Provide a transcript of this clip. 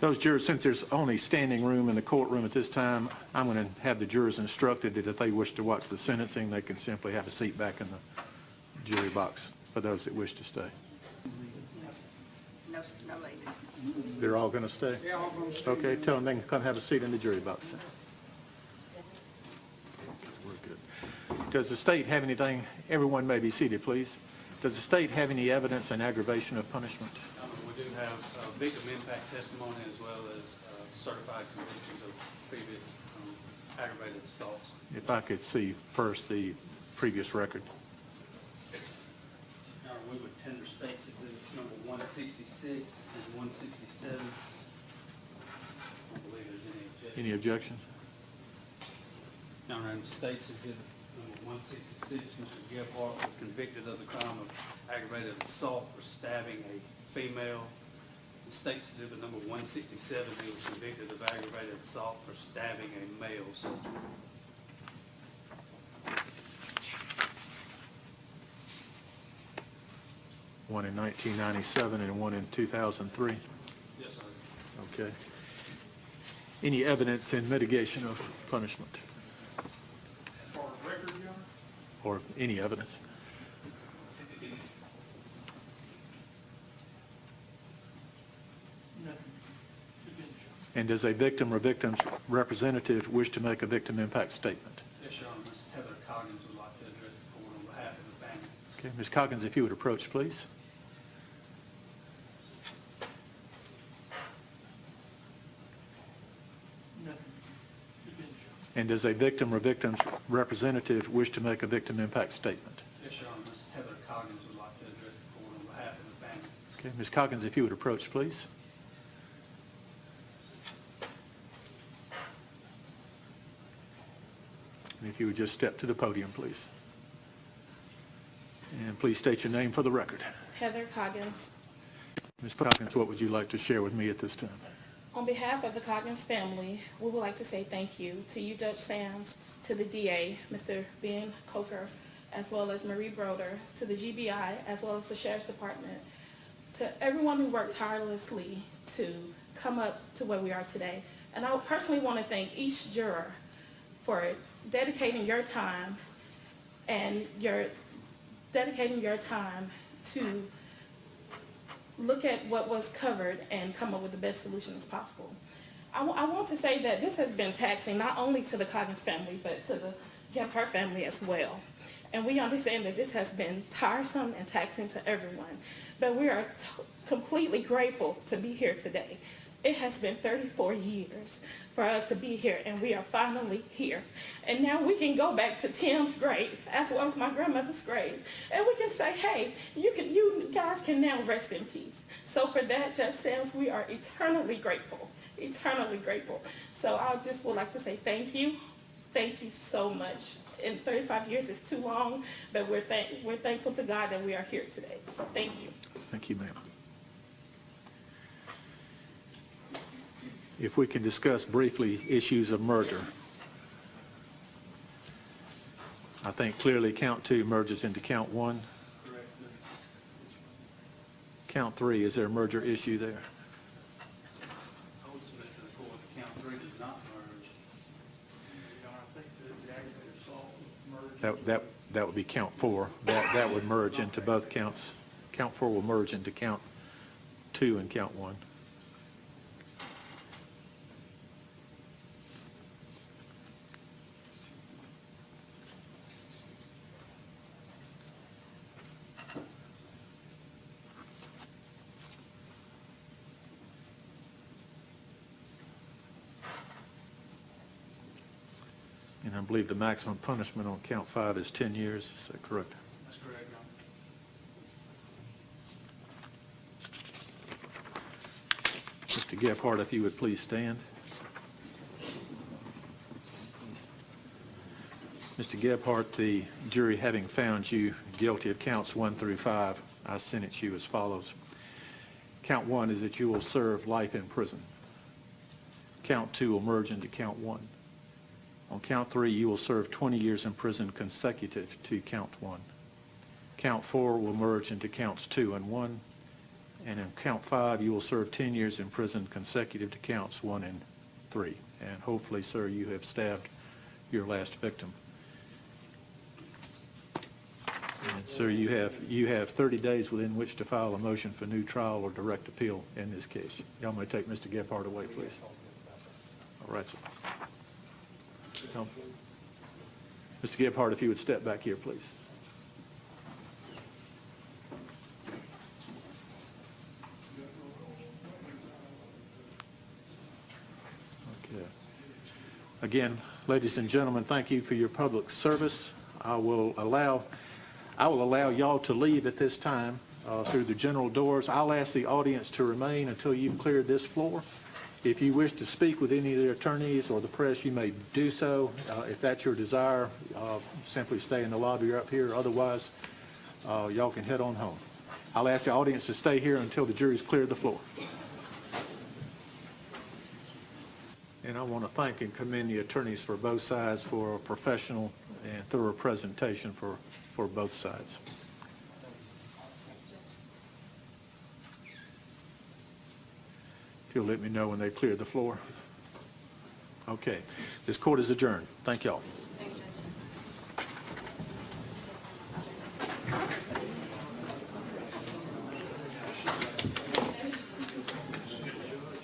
Those jurors, since there's only standing room in the courtroom at this time, I'm going to have the jurors instructed that if they wish to watch the sentencing, they can simply have a seat back in the jury box for those that wish to stay. No, lady. They're all going to stay? They're all going to stay. Okay, tell them they can come have a seat in the jury box. We're good. Does the state have anything? Everyone may be seated, please. Does the state have any evidence in aggravation of punishment? We do have victim impact testimony as well as certified convictions of previous aggravated assaults. If I could see first the previous record. We would tender states exhibits number 166 and 167. I don't believe there's any objection. Any objection? Now, in states exhibit number 166, Mr. Gebhardt was convicted of the crime of aggravated assault for stabbing a female. In states exhibit number 167, he was convicted of aggravated assault for stabbing a male soldier. One in 1997 and one in 2003. Yes, sir. Okay. Any evidence in mitigation of punishment? As far as record, Your Honor? Or any evidence? And does a victim or victim's representative wish to make a victim impact statement? Yes, Your Honor. Ms. Heather Coggins would like to address the court on behalf of the family. Okay, Ms. Coggins, if you would approach, please. And does a victim or victim's representative wish to make a victim impact statement? Yes, Your Honor. Ms. Heather Coggins would like to address the court on behalf of the family. Okay, Ms. Coggins, if you would approach, please. And if you would just step to the podium, please. And please state your name for the record. Heather Coggins. Ms. Coggins, what would you like to share with me at this time? On behalf of the Coggins family, we would like to say thank you to you, Judge Sams, to the DA, Mr. Ben Coker, as well as Marie Broder, to the GBI, as well as the Sheriff's Department, to everyone who worked tirelessly to come up to where we are today. And I personally want to thank each juror for dedicating your time and dedicating your time to look at what was covered and come up with the best solution as possible. I want to say that this has been taxing not only to the Coggins family, but to the Gebhardt family as well. And we understand that this has been tiresome and taxing to everyone. But we are completely grateful to be here today. It has been 34 years for us to be here, and we are finally here. And now we can go back to Tim's grave, as well as my grandmother's grave, and we can say, hey, you guys can now rest in peace. So for that, Judge Sams, we are eternally grateful, eternally grateful. So I just would like to say thank you so much. And 35 years is too long, but we're thankful to God that we are here today. So thank you. Thank you, ma'am. If we can discuss briefly issues of merger. I think clearly count 2 merges into count 1. Correct. Count 3, is there a merger issue there? I would submit to the court that count 3 does not merge. Your Honor, I think that the aggravated assault merged. That would be count 4. That would merge into both counts. Count 4 will merge into count 2 and count 1. And I believe the maximum punishment on count 5 is 10 years. Is that correct? That's correct, Your Honor. Mr. Gebhardt, if you would please stand. Mr. Gebhardt, the jury having found you guilty of counts 1 through 5, I sentence you as follows. Count 1 is that you will serve life in prison. Count 2 will merge into count 1. On count 3, you will serve 20 years in prison consecutive to count 1. Count 4 will merge into counts 2 and 1. And in count 5, you will serve 10 years in prison consecutive to counts 1 and 3. And hopefully, sir, you have stabbed your last victim. And sir, you have 30 days within which to file a motion for new trial or direct appeal in this case. Y'all may take Mr. Gebhardt away, please. All right, sir. Now, Mr. Gebhardt, if you would step back here, please. Okay. Again, ladies and gentlemen, thank you for your public service. I will allow y'all to leave at this time through the general doors. I'll ask the audience to remain until you've cleared this floor. If you wish to speak with any of the attorneys or the press, you may do so. If that's your desire, simply stay in the lobby or up here. Otherwise, y'all can head on home. I'll ask the audience to stay here until the jury's cleared the floor. And I want to thank and commend the attorneys for both sides for a professional and thorough presentation for both sides. If you'll let me know when they clear the floor. Okay. This court is adjourned. Thank y'all.